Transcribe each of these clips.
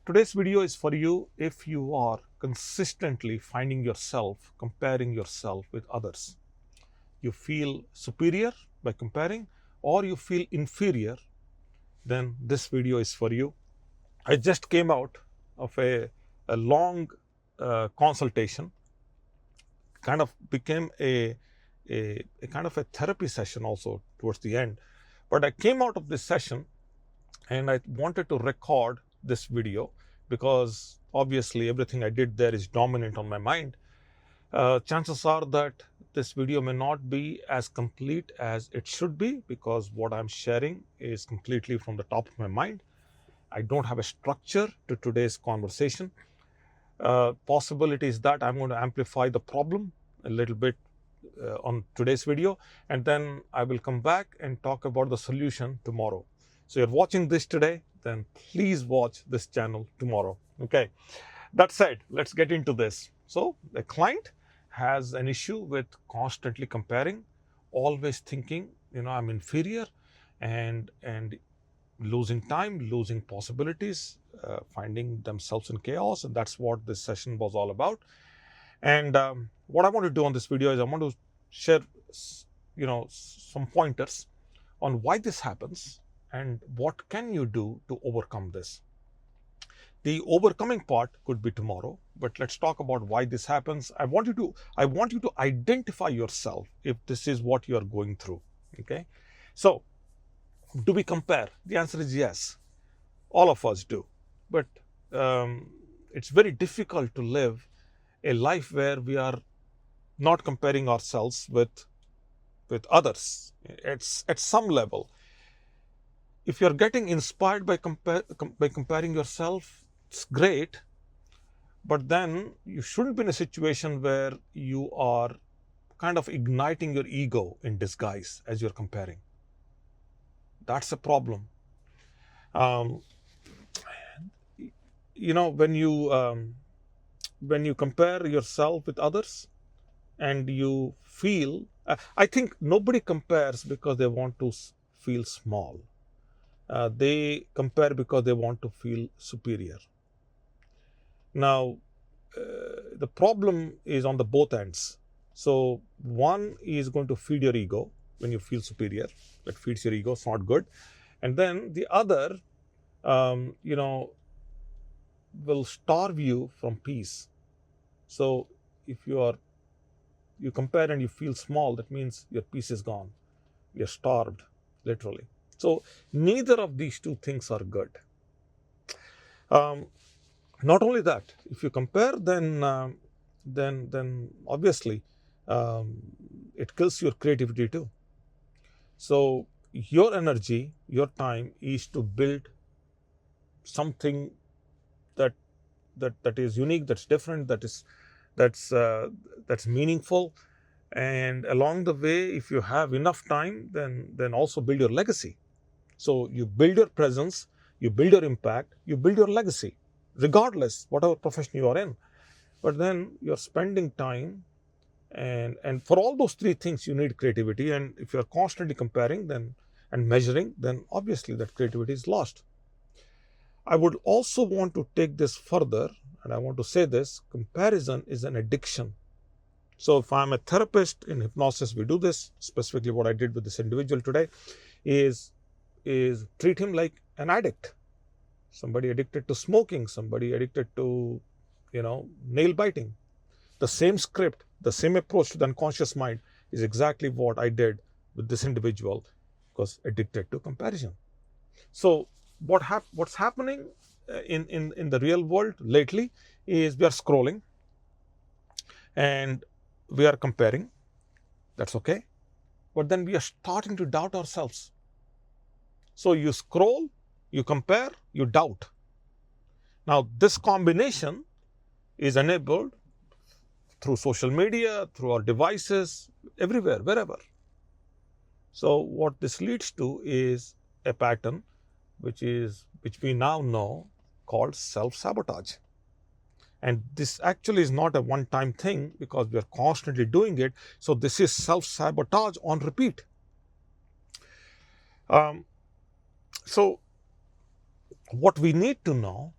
Today's video is for you if you are consistently finding yourself comparing yourself with others. You feel superior by comparing or you feel inferior, then this video is for you. I just came out of a long consultation, kind of became a kind of a therapy session also towards the end. But I came out of this session and I wanted to record this video because obviously everything I did there is dominant on my mind. Chances are that this video may not be as complete as it should be because what I'm sharing is completely from the top of my mind. I don't have a structure to today's conversation. Possibility is that I'm going to amplify the problem a little bit on today's video, and then I will come back and talk about the solution tomorrow. So you're watching this today, then please watch this channel tomorrow. Okay. That said, let's get into this. So the client has an issue with constantly comparing, always thinking, I'm inferior and losing time, losing possibilities, finding themselves in chaos. And that's what this session was all about. And what I want to do on this video is I want to share, some pointers on why this happens and what can you do to overcome this. The overcoming part could be tomorrow, but let's talk about why this happens. I want you to identify yourself if this is what you are going through. Okay. So do we compare? The answer is yes. All of us do. But it's very difficult to live a life where we are not comparing ourselves with others. It's at some level. If you're getting inspired by comparing yourself, it's great, but then you shouldn't be in a situation where you are kind of igniting your ego in disguise as you're comparing. That's a problem. When you compare yourself with others and you feel, I think nobody compares because they want to feel small. They compare because they want to feel superior. Now, the problem is on the both ends. So one is going to feed your ego when you feel superior. That feeds your ego. It's not good. And then the other, will starve you from peace. So if you compare and you feel small, that means your peace is gone. You're starved, literally. So neither of these two things are good. Not only that, if you compare, then obviously it kills your creativity too. So your energy, your time is to build something that is unique, that's different, that's meaningful. And along the way, if you have enough time, then also build your legacy. So you build your presence, you build your impact, you build your legacy, regardless whatever profession you are in. But then you're spending time, and for all those three things you need creativity. And if you're constantly comparing and measuring, then obviously that creativity is lost. I would also want to take this further, and I want to say this: comparison is an addiction. So if I'm a therapist in hypnosis, we do this. Specifically what I did with this individual today is treat him like an addict. Somebody addicted to smoking, somebody addicted to, nail biting. The same script, the same approach to the unconscious mind is exactly what I did with this individual, because addicted to comparison. So what's happening in the real world lately is we are scrolling and we are comparing. That's okay. But then we are starting to doubt ourselves. So you scroll, you compare, you doubt. Now this combination is enabled through social media, through our devices, everywhere, wherever. So what this leads to is a pattern which we now know called self-sabotage. And this actually is not a one-time thing because we are constantly doing it. So this is self-sabotage on repeat. So what we need to know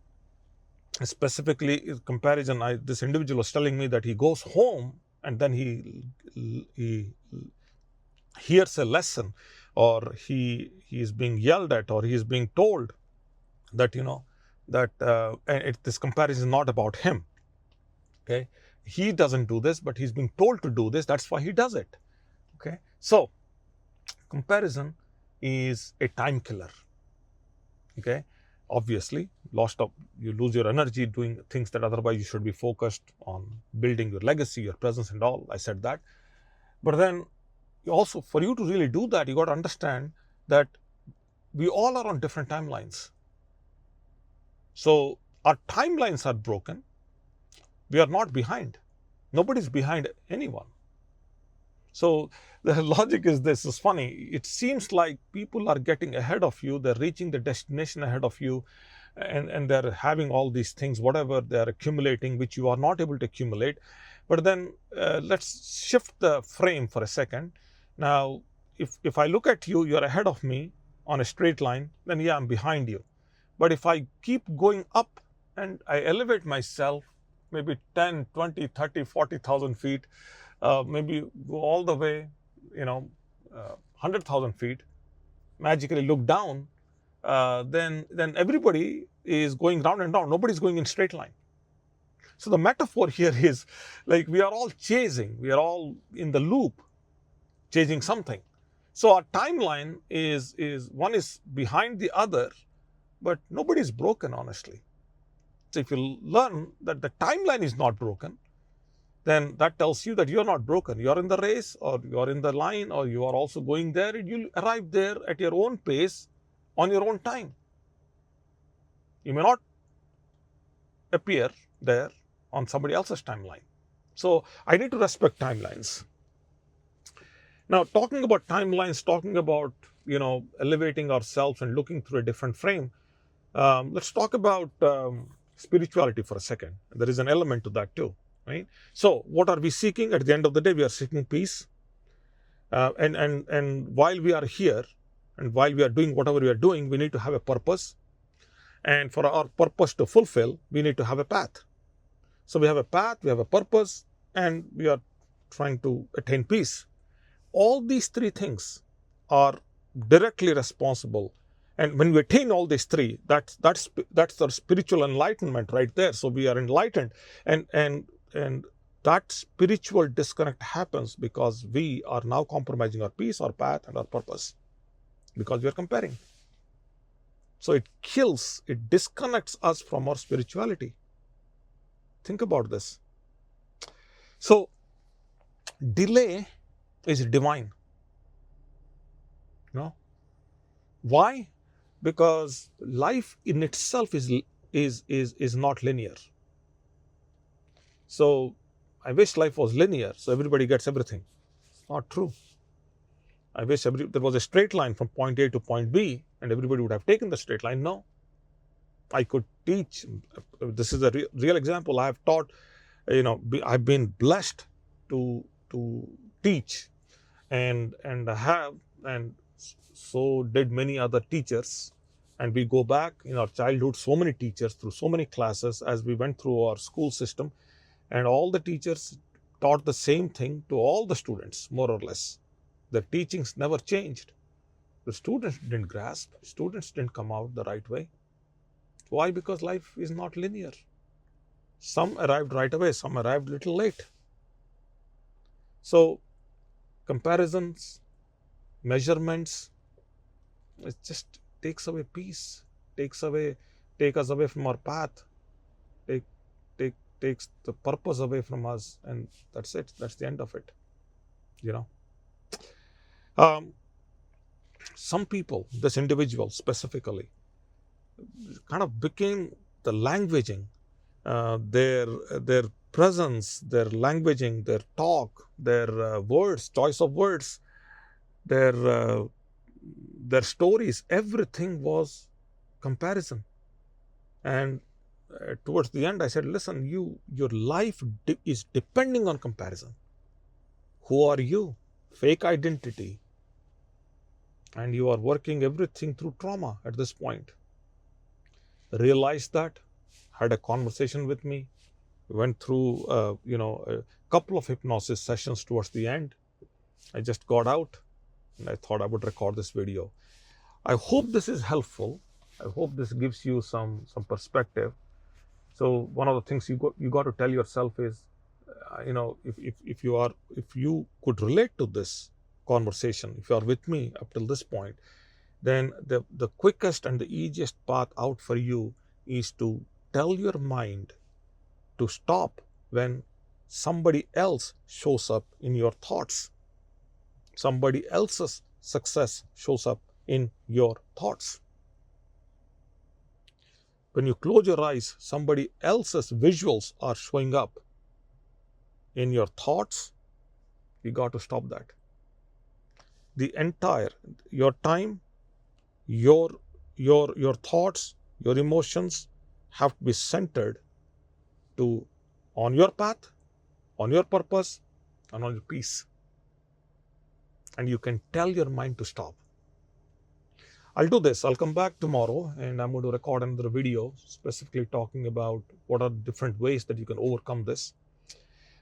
specifically comparison, this individual was telling me that he goes home and then he hears a lesson, or he is being yelled at, or he is being told that this comparison is not about him. Okay, he doesn't do this, but he's being told to do this. That's why he does it. Okay, so comparison is a time killer. Okay, obviously, you lose your energy doing things that otherwise you should be focused on building your legacy, your presence, and all. I said that, but then also, for you to really do that, you got to understand that we all are on different timelines. So our timelines are broken. We are not behind. Nobody's behind anyone. So the logic is this. It's funny. It seems like people are getting ahead of you. They're reaching the destination ahead of you, and they're having all these things, whatever they're accumulating, which you are not able to accumulate. But then let's shift the frame for a second. Now, if I look at you, you're ahead of me on a straight line, then yeah, I'm behind you. But if I keep going up and I elevate myself, maybe 10, 20, 30, 40,000 feet, maybe go all the way, 100,000 feet, magically look down, then everybody is going round and round. Nobody's going in straight line. So the metaphor here is like we are all chasing, we are all in the loop, chasing something. So our timeline is one is behind the other, but nobody is broken, honestly. So if you learn that the timeline is not broken, then that tells you that you're not broken. You're in the race, or you're in the line, or you are also going there, and you'll arrive there at your own pace, on your own time. You may not appear there on somebody else's timeline. So I need to respect timelines. Now, talking about timelines, talking about, elevating ourselves and looking through a different frame, let's talk about spirituality for a second. There is an element to that too, right? So what are we seeking? At the end of the day, we are seeking peace. And while we are here, and while we are doing whatever we are doing, we need to have a purpose. And for our purpose to fulfill, we need to have a path. So we have a path, we have a purpose, and we are trying to attain peace. All these three things are directly responsible. And when we attain all these three, that's the spiritual enlightenment right there. So we are enlightened, and that spiritual disconnect happens because we are now compromising our peace, our path, and our purpose, because we are comparing. So it disconnects us from our spirituality. Think about this. So delay is divine. Why? Because life in itself is not linear. So I wish life was linear, so everybody gets everything. It's not true. I wish there was a straight line from point A to point B, and everybody would have taken the straight line. No. I could teach. This is a real example. I have taught, I've been blessed to teach, and so did many other teachers. And we go back in our childhood, so many teachers through so many classes as we went through our school system, and all the teachers taught the same thing to all the students, more or less. The teachings never changed. The students didn't grasp. Students didn't come out the right way. Why? Because life is not linear. Some arrived right away, some arrived a little late. So comparisons, measurements, it just takes away peace, takes us away from our path, takes the purpose away from us, and that's it. That's the end of it. Some people, this individual specifically, kind of became the languaging, their presence, their languaging, their talk, their words, choice of words, their stories, everything was comparison. And towards the end, I said, listen, your life is depending on comparison. Who are you? Fake identity. And you are working everything through trauma at this point. Realize that, had a conversation with me, went through, a couple of hypnosis sessions towards the end. I just got out and I thought I would record this video. I hope this is helpful. I hope this gives you some perspective. So one of the things you got to tell yourself is, if you could relate to this conversation, if you are with me up till this point, then the quickest and the easiest path out for you is to tell your mind to stop when somebody else shows up in your thoughts. Somebody else's success shows up in your thoughts. When you close your eyes, somebody else's visuals are showing up in your thoughts. You got to stop that. Your time, your thoughts, your emotions have to be centered on your path, on your purpose, and on your peace. And you can tell your mind to stop. I'll do this. I'll come back tomorrow and I'm going to record another video specifically talking about what are different ways that you can overcome this.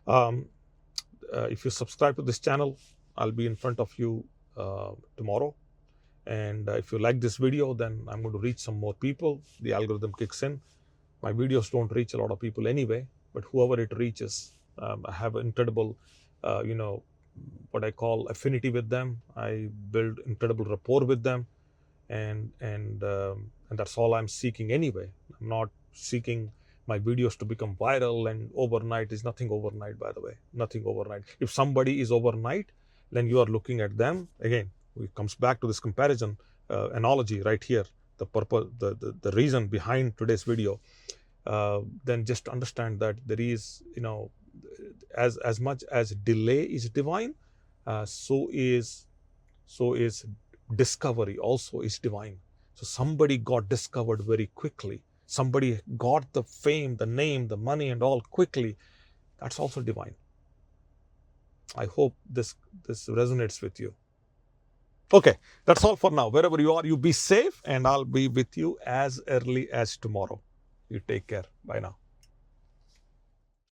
If you subscribe to this channel, I'll be in front of you tomorrow. And if you like this video, then I'm going to reach some more people. The algorithm kicks in. My videos don't reach a lot of people anyway, but whoever it reaches, I have incredible, what I call affinity with them. I build incredible rapport with them. And that's all I'm seeking anyway. I'm not seeking my videos to become viral and overnight. Is nothing overnight, by the way. Nothing overnight. If somebody is overnight, then you are looking at them. Again, it comes back to this comparison analogy right here. The purpose, the reason behind today's video. Then just understand that there is, as much as delay is divine, so is discovery also is divine. So somebody got discovered very quickly. Somebody got the fame, the name, the money and all quickly. That's also divine. I hope this resonates with you. Okay, that's all for now. Wherever you are, you be safe and I'll be with you as early as tomorrow. You take care. Bye now.